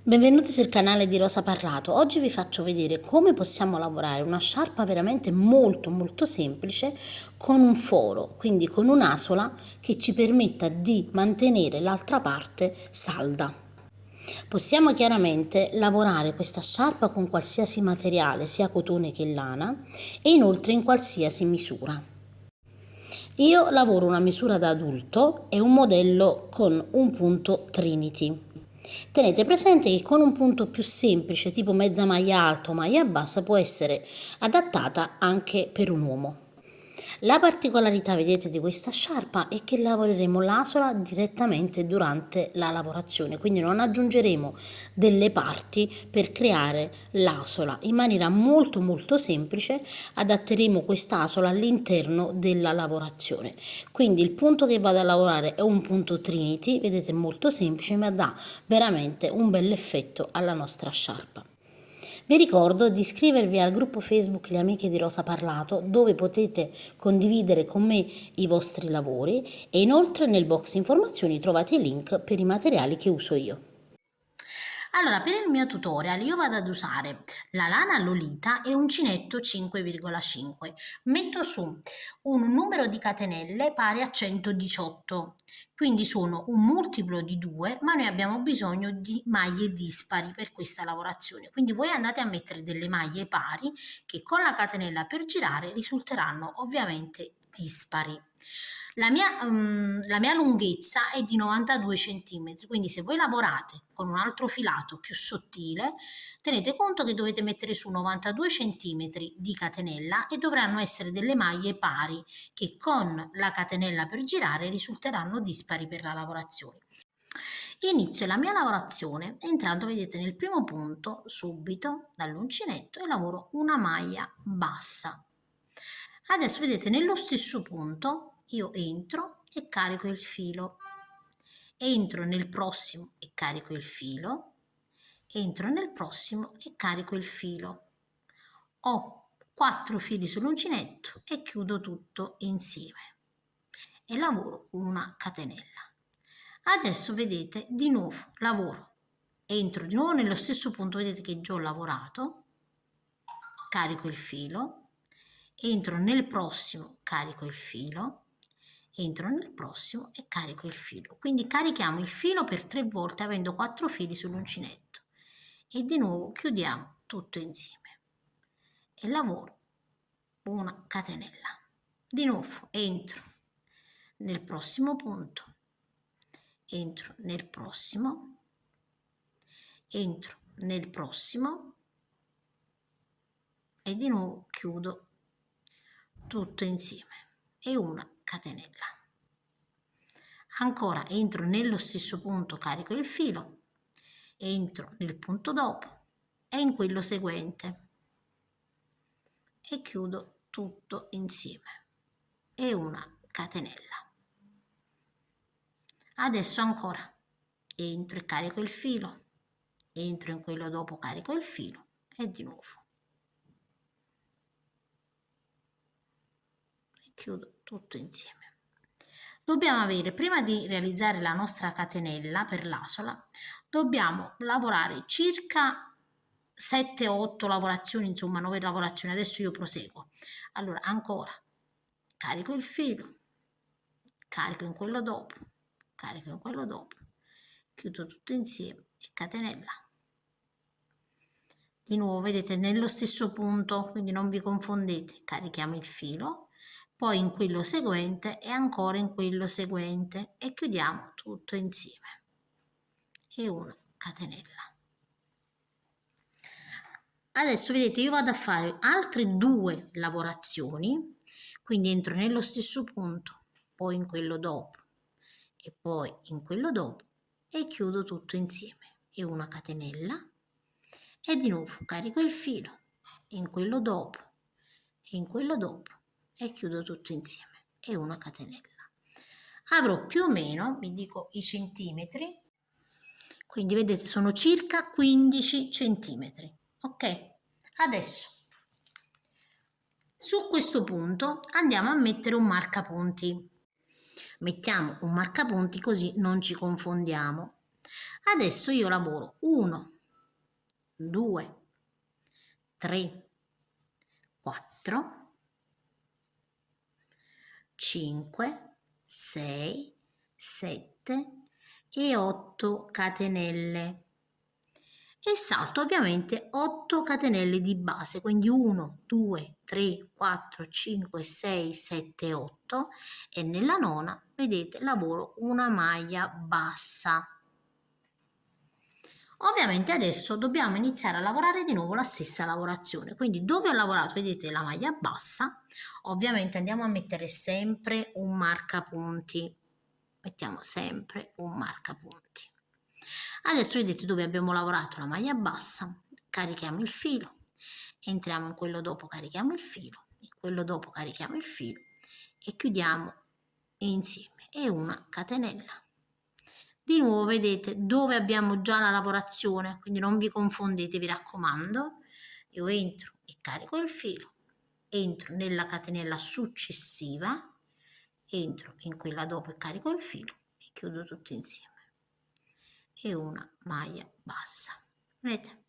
Benvenuti sul canale di Rosa Parlato. Oggi vi faccio vedere come possiamo lavorare una sciarpa veramente molto semplice con un foro, quindi con un'asola che ci permetta di mantenere l'altra parte salda. Possiamo chiaramente lavorare questa sciarpa con qualsiasi materiale, sia cotone che lana, e inoltre in qualsiasi misura. Io lavoro una misura da adulto e un modello con un punto Trinity. Tenete presente che con un punto più semplice, tipo mezza maglia alta o maglia bassa, può essere adattata anche per un uomo. La particolarità, vedete, di questa sciarpa è che lavoreremo l'asola direttamente durante la lavorazione, quindi non aggiungeremo delle parti per creare l'asola. In maniera molto semplice adatteremo quest'asola all'interno della lavorazione. Quindi il punto che vado a lavorare è un punto Trinity, vedete, molto semplice, ma dà veramente un bel effetto alla nostra sciarpa. Vi ricordo di iscrivervi al gruppo Facebook Le Amiche di Rosa Parlato, dove potete condividere con me i vostri lavori, e inoltre nel box informazioni trovate i link per i materiali che uso io. Allora, per il mio tutorial io vado ad usare la lana Lolita e uncinetto 5,5. Metto su un numero di catenelle pari a 118, quindi sono un multiplo di 2, ma noi abbiamo bisogno di maglie dispari per questa lavorazione. Quindi voi andate a mettere delle maglie pari che con la catenella per girare risulteranno ovviamente dispari. La mia lunghezza è di 92 cm, quindi se voi lavorate con un altro filato più sottile, tenete conto che dovete mettere su 92 cm di catenella e dovranno essere delle maglie pari che con la catenella per girare risulteranno dispari per la lavorazione. Inizio la mia lavorazione entrando, vedete, nel primo punto subito dall'uncinetto e lavoro una maglia bassa. Adesso vedete, nello stesso punto io entro e carico il filo, entro nel prossimo e carico il filo, entro nel prossimo e carico il filo. Ho 4 fili sull'uncinetto e chiudo tutto insieme e lavoro una catenella. Adesso vedete, di nuovo lavoro, entro di nuovo nello stesso punto, vedete che già ho lavorato, carico il filo, entro nel prossimo, carico il filo, entro nel prossimo e carico il filo. Quindi carichiamo il filo per 3 volte avendo 4 fili sull'uncinetto e di nuovo chiudiamo tutto insieme e lavoro una catenella. Di nuovo entro nel prossimo punto, entro nel prossimo, entro nel prossimo e di nuovo chiudo tutto insieme e una catenella. Ancora entro nello stesso punto, carico il filo, entro nel punto dopo e in quello seguente e chiudo tutto insieme e una catenella. Adesso ancora entro e carico il filo, entro in quello dopo, carico il filo e di nuovo e chiudo tutto insieme. Dobbiamo avere, prima di realizzare la nostra catenella per l'asola, dobbiamo lavorare circa 7-8 lavorazioni, insomma 9 lavorazioni. Adesso io proseguo. Allora ancora carico il filo, carico in quello dopo, carico in quello dopo, chiudo tutto insieme e catenella. Di nuovo vedete nello stesso punto, quindi non vi confondete, carichiamo il filo, poi in quello seguente e ancora in quello seguente e chiudiamo tutto insieme e una catenella. Adesso vedete, io vado a fare altre 2 lavorazioni, quindi entro nello stesso punto, poi in quello dopo e poi in quello dopo e chiudo tutto insieme e una catenella e di nuovo carico il filo in quello dopo e in quello dopo e chiudo tutto insieme e una catenella. Avrò più o meno, vi dico i centimetri, quindi vedete sono circa 15 centimetri, ok? Adesso su questo punto andiamo a mettere un marcapunti. Mettiamo un marcapunti così non ci confondiamo. Adesso io lavoro 1, 2, 3, 4, 5, 6, 7 e 8 catenelle e salto ovviamente 8 catenelle di base, quindi 1, 2, 3, 4, 5, 6, 7, 8 e nella nona, vedete, lavoro una maglia bassa. Ovviamente adesso dobbiamo iniziare a lavorare di nuovo la stessa lavorazione, quindi dove ho lavorato, vedete, la maglia bassa, ovviamente andiamo a mettere sempre un marcapunti, mettiamo sempre un marcapunti. Adesso vedete dove abbiamo lavorato la maglia bassa, carichiamo il filo, entriamo in quello dopo, carichiamo il filo, in quello dopo carichiamo il filo e chiudiamo insieme e una catenella. Di nuovo vedete dove abbiamo già la lavorazione, quindi non vi confondete, vi raccomando. Io entro e carico il filo, entro nella catenella successiva, entro in quella dopo e carico il filo e chiudo tutto insieme. E una maglia bassa. Vedete?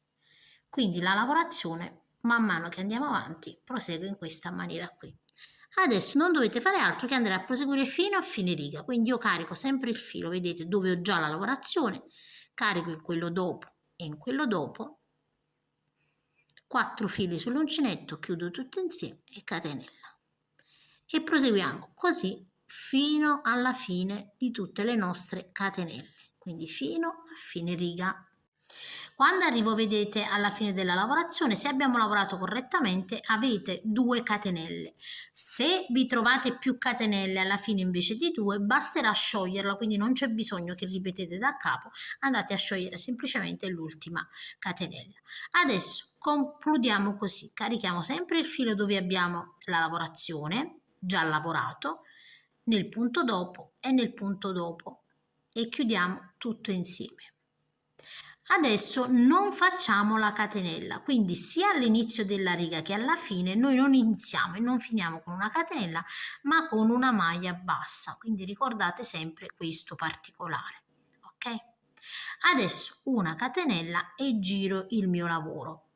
Quindi la lavorazione, man mano che andiamo avanti, prosegue in questa maniera qui. Adesso non dovete fare altro che andare a proseguire fino a fine riga, quindi io carico sempre il filo, vedete dove ho già la lavorazione, carico in quello dopo e in quello dopo, 4 fili sull'uncinetto, chiudo tutto insieme e catenella. E proseguiamo così fino alla fine di tutte le nostre catenelle, quindi fino a fine riga. Quando arrivo, vedete, alla fine della lavorazione, se abbiamo lavorato correttamente, avete 2 catenelle. Se vi trovate più catenelle alla fine invece di 2, basterà scioglierla, quindi non c'è bisogno che ripetete da capo, andate a sciogliere semplicemente l'ultima catenella. Adesso concludiamo così, carichiamo sempre il filo dove abbiamo la lavorazione, già lavorato, nel punto dopo e nel punto dopo e chiudiamo tutto insieme. Adesso non facciamo la catenella, quindi sia all'inizio della riga che alla fine noi non iniziamo e non finiamo con una catenella, ma con una maglia bassa, quindi ricordate sempre questo particolare, ok? Adesso una catenella e giro il mio lavoro.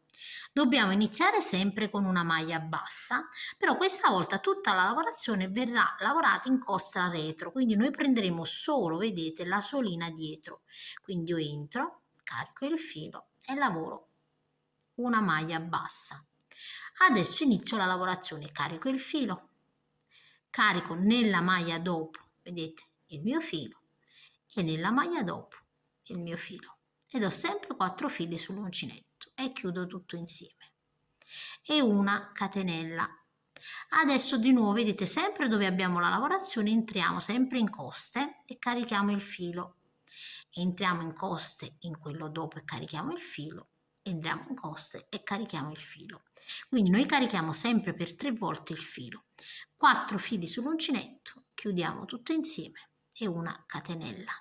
Dobbiamo iniziare sempre con una maglia bassa, però questa volta tutta la lavorazione verrà lavorata in costa retro, quindi noi prenderemo solo, vedete, la solina dietro. Quindi io entro, carico il filo e lavoro una maglia bassa. Adesso inizio la lavorazione, carico il filo, carico nella maglia dopo, vedete, il mio filo e nella maglia dopo il mio filo ed ho sempre 4 fili sull'uncinetto e chiudo tutto insieme e una catenella. Adesso di nuovo vedete sempre dove abbiamo la lavorazione entriamo sempre in coste e carichiamo il filo, entriamo in coste in quello dopo e carichiamo il filo, entriamo in coste e carichiamo il filo, quindi noi carichiamo sempre per 3 volte il filo, 4 fili sull'uncinetto, chiudiamo tutto insieme e una catenella.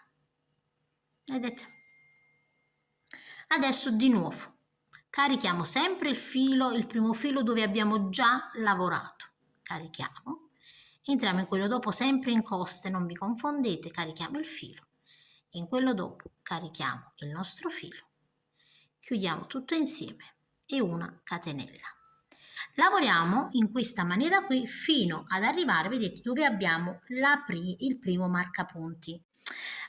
Vedete? Adesso di nuovo carichiamo sempre il filo, il primo filo dove abbiamo già lavorato, carichiamo, entriamo in quello dopo sempre in coste, non vi confondete, carichiamo il filo, in quello dopo carichiamo il nostro filo, chiudiamo tutto insieme e una catenella. Lavoriamo in questa maniera qui fino ad arrivare, vedete, dove abbiamo il primo marcapunti.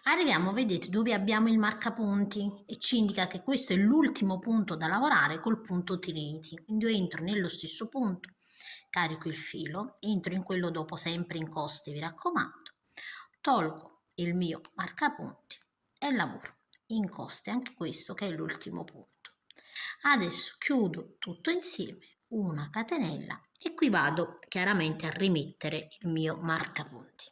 Arriviamo, vedete, dove abbiamo il marcapunti e ci indica che questo è l'ultimo punto da lavorare col punto Trinity. Quindi io entro nello stesso punto, carico il filo, entro in quello dopo sempre in coste, vi raccomando, tolgo il mio marcapunti e lavoro in coste, anche questo che è l'ultimo punto. Adesso chiudo tutto insieme, una catenella e qui vado chiaramente a rimettere il mio marcapunti.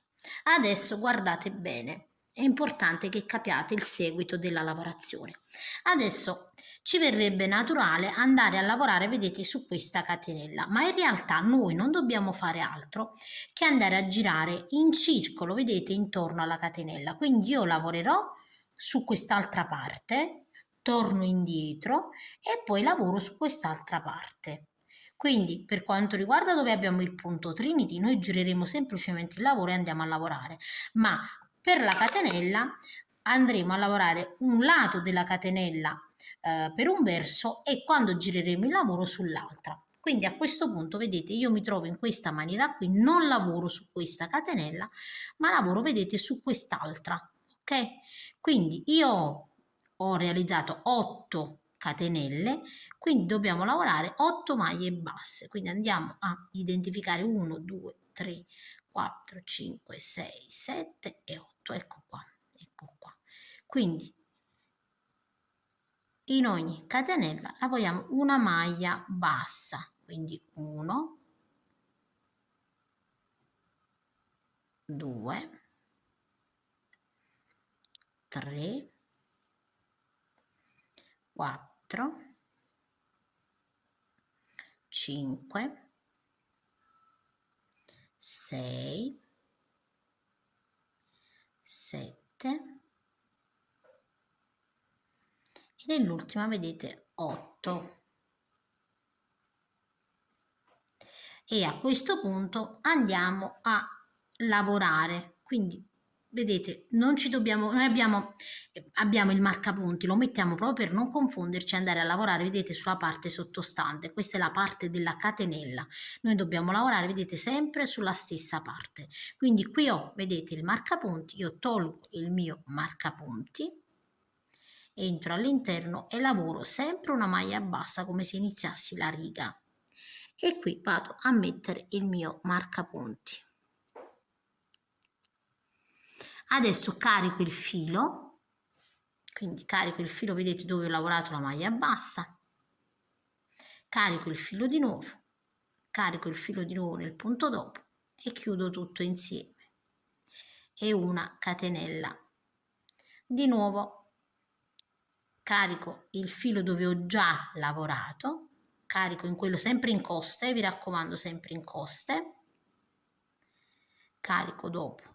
Adesso guardate bene, è importante che capiate il seguito della lavorazione. Adesso ci verrebbe naturale andare a lavorare, vedete, su questa catenella, ma in realtà noi non dobbiamo fare altro che andare a girare in circolo, vedete, intorno alla catenella. Quindi io lavorerò su quest'altra parte, torno indietro e poi lavoro su quest'altra parte. Quindi per quanto riguarda dove abbiamo il punto Trinity, noi gireremo semplicemente il lavoro e andiamo a lavorare, ma per la catenella andremo a lavorare un lato della catenella per un verso e quando gireremo il lavoro sull'altra. Quindi a questo punto vedete io mi trovo in questa maniera qui, non lavoro su questa catenella ma lavoro vedete su quest'altra, ok? Quindi io ho realizzato 8 catenelle, quindi dobbiamo lavorare 8 maglie basse, quindi andiamo a identificare 1 2 3 4 5 6 7 e 8, ecco qua, ecco qua. Quindi in ogni catenella lavoriamo una maglia bassa, quindi 1 2 3 4 5 6 7 e nell'ultima vedete 8. E a questo punto andiamo a lavorare, quindi vedete non ci dobbiamo, noi abbiamo il marcapunti, lo mettiamo proprio per non confonderci e andare a lavorare vedete sulla parte sottostante, questa è la parte della catenella, noi dobbiamo lavorare vedete sempre sulla stessa parte, quindi qui ho vedete il marcapunti, io tolgo il mio marcapunti, entro all'interno e lavoro sempre una maglia bassa come se iniziassi la riga e qui vado a mettere il mio marcapunti. Adesso carico il filo, quindi carico il filo, vedete dove ho lavorato la maglia bassa, carico il filo di nuovo, carico il filo di nuovo nel punto dopo e chiudo tutto insieme e una catenella. Di nuovo carico il filo dove ho già lavorato, carico in quello sempre in coste, vi raccomando sempre in coste, carico dopo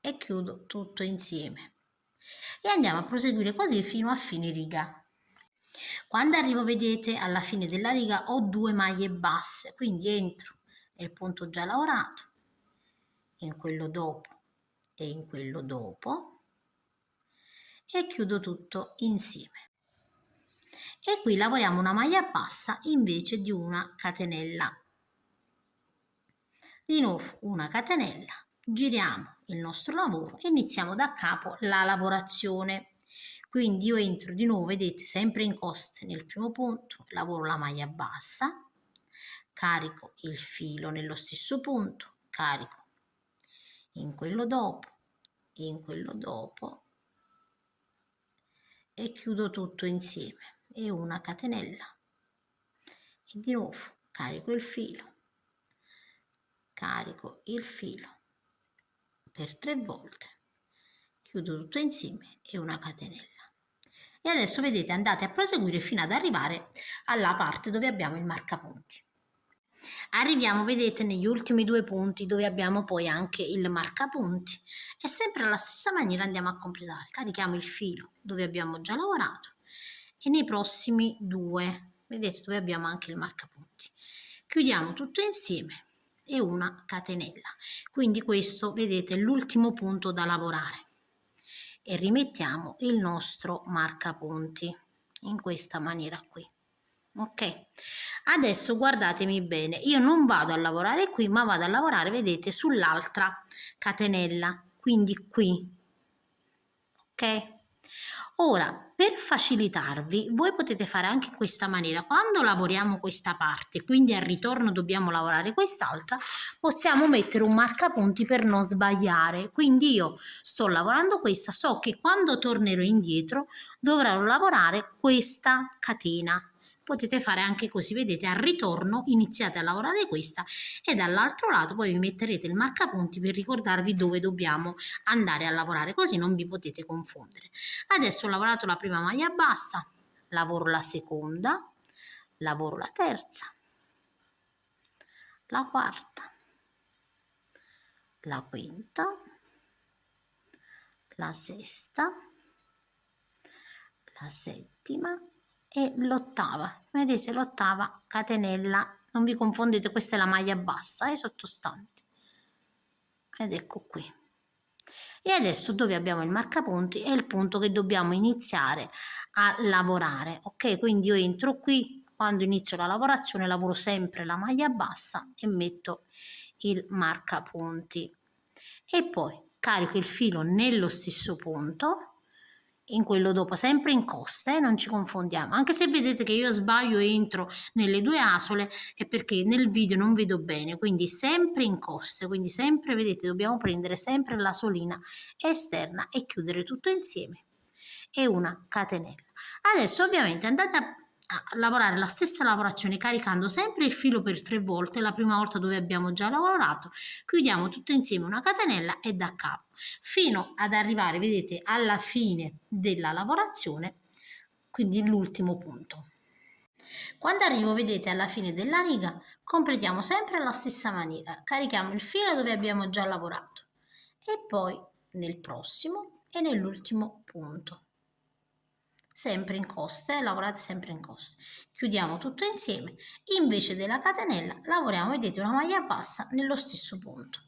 e chiudo tutto insieme e andiamo a proseguire così fino a fine riga. Quando arrivo vedete alla fine della riga ho 2 maglie basse, quindi entro nel punto già lavorato, in quello dopo e in quello dopo e chiudo tutto insieme. E qui lavoriamo una maglia bassa invece di una catenella. Di nuovo una catenella, giriamo il nostro lavoro e iniziamo da capo la lavorazione. Quindi io entro di nuovo, vedete, sempre in coste nel primo punto, lavoro la maglia bassa, carico il filo nello stesso punto, carico in quello dopo, in quello dopo e chiudo tutto insieme e una catenella e di nuovo carico il filo, carico il filo per 3 volte, chiudo tutto insieme e una catenella. E adesso vedete andate a proseguire fino ad arrivare alla parte dove abbiamo il marcapunti. Arriviamo vedete negli ultimi 2 punti dove abbiamo poi anche il marcapunti e sempre alla stessa maniera andiamo a completare, carichiamo il filo dove abbiamo già lavorato e nei prossimi 2 vedete dove abbiamo anche il marcapunti, chiudiamo tutto insieme e una catenella. Quindi questo vedete è l'ultimo punto da lavorare e rimettiamo il nostro marcapunti in questa maniera qui. Ok, adesso guardatemi bene, io non vado a lavorare qui ma vado a lavorare vedete sull'altra catenella, quindi qui, ok? Ora, per facilitarvi, voi potete fare anche in questa maniera. Quando lavoriamo questa parte, quindi al ritorno dobbiamo lavorare quest'altra, possiamo mettere un marcapunti per non sbagliare. Quindi io sto lavorando questa, so che quando tornerò indietro dovrò lavorare questa catena. Potete fare anche così, vedete, al ritorno iniziate a lavorare questa e dall'altro lato poi vi metterete il marcapunti per ricordarvi dove dobbiamo andare a lavorare, così non vi potete confondere. Adesso ho lavorato la prima maglia bassa, lavoro la seconda, lavoro la terza, la quarta, la quinta, la sesta, la settima e l'ottava. Vedete l'ottava catenella, non vi confondete, questa è la maglia bassa e sottostante ed ecco qui. E adesso dove abbiamo il marcapunti è il punto che dobbiamo iniziare a lavorare, ok? Quindi io entro qui, quando inizio la lavorazione lavoro sempre la maglia bassa e metto il marcapunti e poi carico il filo nello stesso punto, in quello dopo, sempre in coste, non ci confondiamo, anche se vedete che io sbaglio e entro nelle due asole è perché nel video non vedo bene, quindi sempre in coste, quindi sempre, vedete, dobbiamo prendere sempre la solina esterna e chiudere tutto insieme e una catenella. Adesso ovviamente andate a lavorare la stessa lavorazione caricando sempre il filo per 3 volte, la prima volta dove abbiamo già lavorato, chiudiamo tutto insieme una catenella e da capo fino ad arrivare, vedete, alla fine della lavorazione, quindi l'ultimo punto. Quando arrivo, vedete, alla fine della riga, completiamo sempre alla stessa maniera, carichiamo il filo dove abbiamo già lavorato e poi nel prossimo e nell'ultimo punto. Sempre in coste, lavorate sempre in coste. Chiudiamo tutto insieme, invece della catenella lavoriamo, vedete, una maglia bassa nello stesso punto.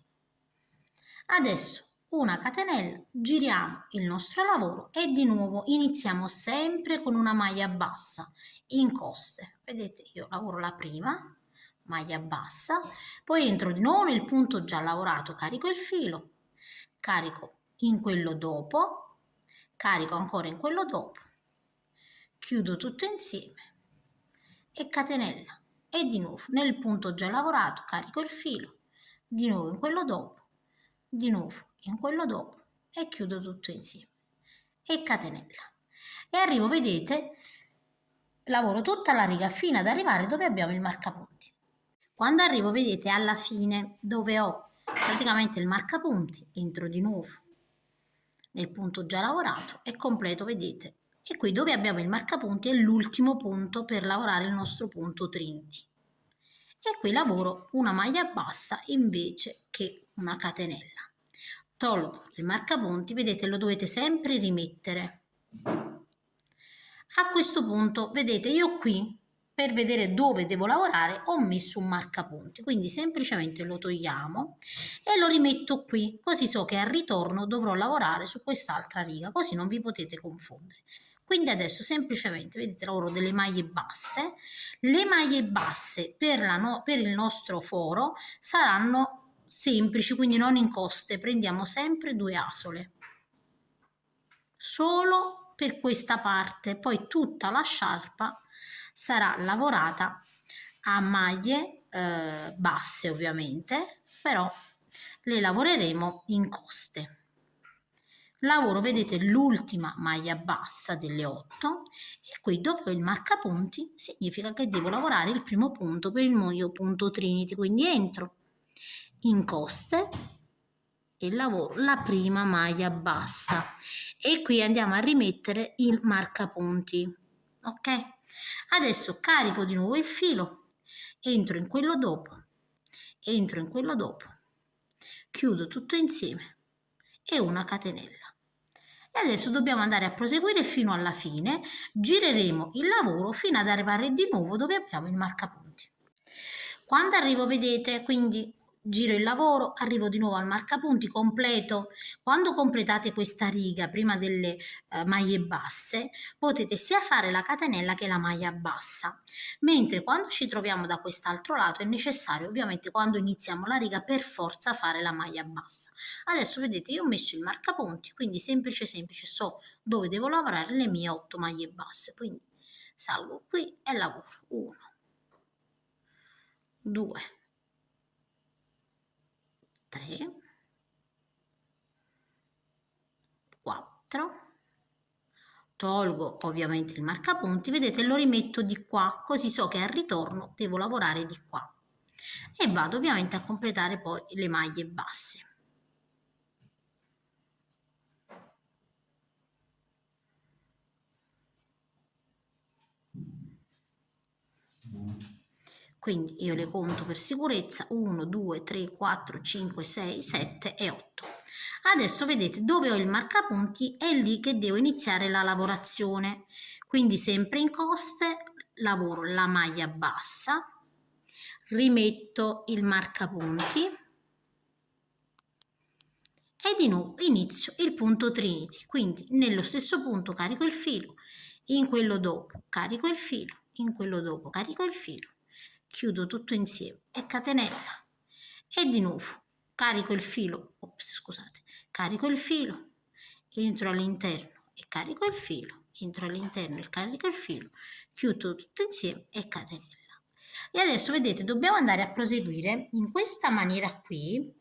Adesso una catenella, giriamo il nostro lavoro e di nuovo iniziamo sempre con una maglia bassa in coste. Vedete, io lavoro la prima maglia bassa, poi entro di nuovo nel punto già lavorato, carico il filo, carico in quello dopo, carico ancora in quello dopo, chiudo tutto insieme e catenella e di nuovo nel punto già lavorato carico il filo, di nuovo in quello dopo, di nuovo in quello dopo e chiudo tutto insieme e catenella e arrivo, vedete, lavoro tutta la riga fino ad arrivare dove abbiamo il marcapunti. Quando arrivo, vedete, alla fine dove ho praticamente il marcapunti, entro di nuovo nel punto già lavorato e completo, vedete, e qui dove abbiamo il marcapunti è l'ultimo punto per lavorare il nostro punto Trinity e qui lavoro una maglia bassa invece che una catenella. Tolgo il marcapunti, vedete, lo dovete sempre rimettere. A questo punto, vedete, io qui per vedere dove devo lavorare ho messo un marcapunti, quindi semplicemente lo togliamo e lo rimetto qui, così so che al ritorno dovrò lavorare su quest'altra riga, così non vi potete confondere. Quindi adesso semplicemente, vedete, lavoro delle maglie basse. Le maglie basse per il nostro foro saranno semplici, quindi non in coste, prendiamo sempre 2 asole. Solo per questa parte, poi tutta la sciarpa sarà lavorata a maglie basse ovviamente, però le lavoreremo in coste. Lavoro, vedete, l'ultima maglia bassa delle 8 e qui dopo il marcapunti significa che devo lavorare il primo punto per il mio punto Trinity, quindi entro in coste e lavoro la prima maglia bassa e qui andiamo a rimettere il marcapunti, ok? Adesso carico di nuovo il filo, entro in quello dopo, entro in quello dopo, chiudo tutto insieme e una catenella. E adesso dobbiamo andare a proseguire fino alla fine, gireremo il lavoro fino ad arrivare di nuovo dove abbiamo il marcapunti. Quando arrivo, vedete, quindi giro il lavoro, arrivo di nuovo al marcapunti, completo. Quando completate questa riga prima delle maglie basse, potete sia fare la catenella che la maglia bassa, mentre quando ci troviamo da quest'altro lato è necessario ovviamente quando iniziamo la riga per forza fare la maglia bassa. Adesso vedete, io ho messo il marcapunti, quindi semplice semplice, so dove devo lavorare le mie 8 maglie basse, quindi salgo qui e lavoro 1, 2, 3, 4, tolgo ovviamente il marcapunti, vedete, lo rimetto di qua, così so che al ritorno devo lavorare di qua e vado ovviamente a completare poi le maglie basse. Quindi io le conto per sicurezza: 1, 2, 3, 4, 5, 6, 7 e 8. Adesso vedete dove ho il marcapunti è lì che devo iniziare la lavorazione, quindi sempre in coste lavoro la maglia bassa, rimetto il marcapunti e di nuovo inizio il punto Trinity, quindi nello stesso punto carico il filo, in quello dopo carico il filo, in quello dopo carico il filo, chiudo tutto insieme e catenella e di nuovo carico il filo, scusate, carico il filo, entro all'interno e carico il filo, entro all'interno e carico il filo, chiudo tutto insieme e catenella. E adesso vedete, dobbiamo andare a proseguire in questa maniera qui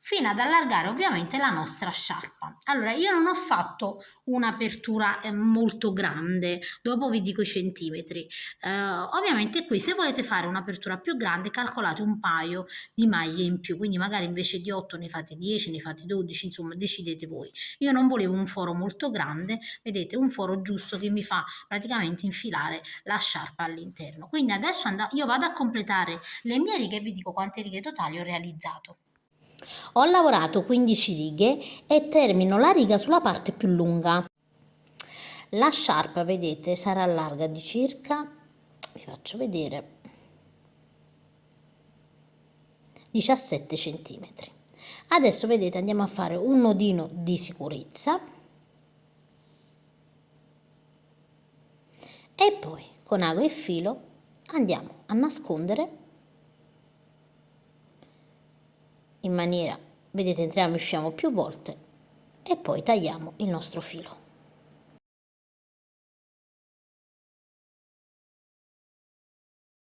fino ad allargare ovviamente la nostra sciarpa. Allora, io non ho fatto un'apertura molto grande, dopo vi dico i centimetri. Ovviamente qui se volete fare un'apertura più grande calcolate un paio di maglie in più, quindi magari invece di 8 ne fate 10, ne fate 12, insomma decidete voi. Io non volevo un foro molto grande, vedete, un foro giusto che mi fa praticamente infilare la sciarpa all'interno. Quindi adesso io vado a completare le mie righe e vi dico quante righe totali ho realizzato. Ho lavorato 15 righe e termino la riga sulla parte più lunga. La sciarpa, vedete, sarà larga di circa, vi faccio vedere, 17 centimetri. Adesso vedete andiamo a fare un nodino di sicurezza e poi con ago e filo andiamo a nascondere in maniera, vedete, entriamo e usciamo più volte e poi tagliamo il nostro filo.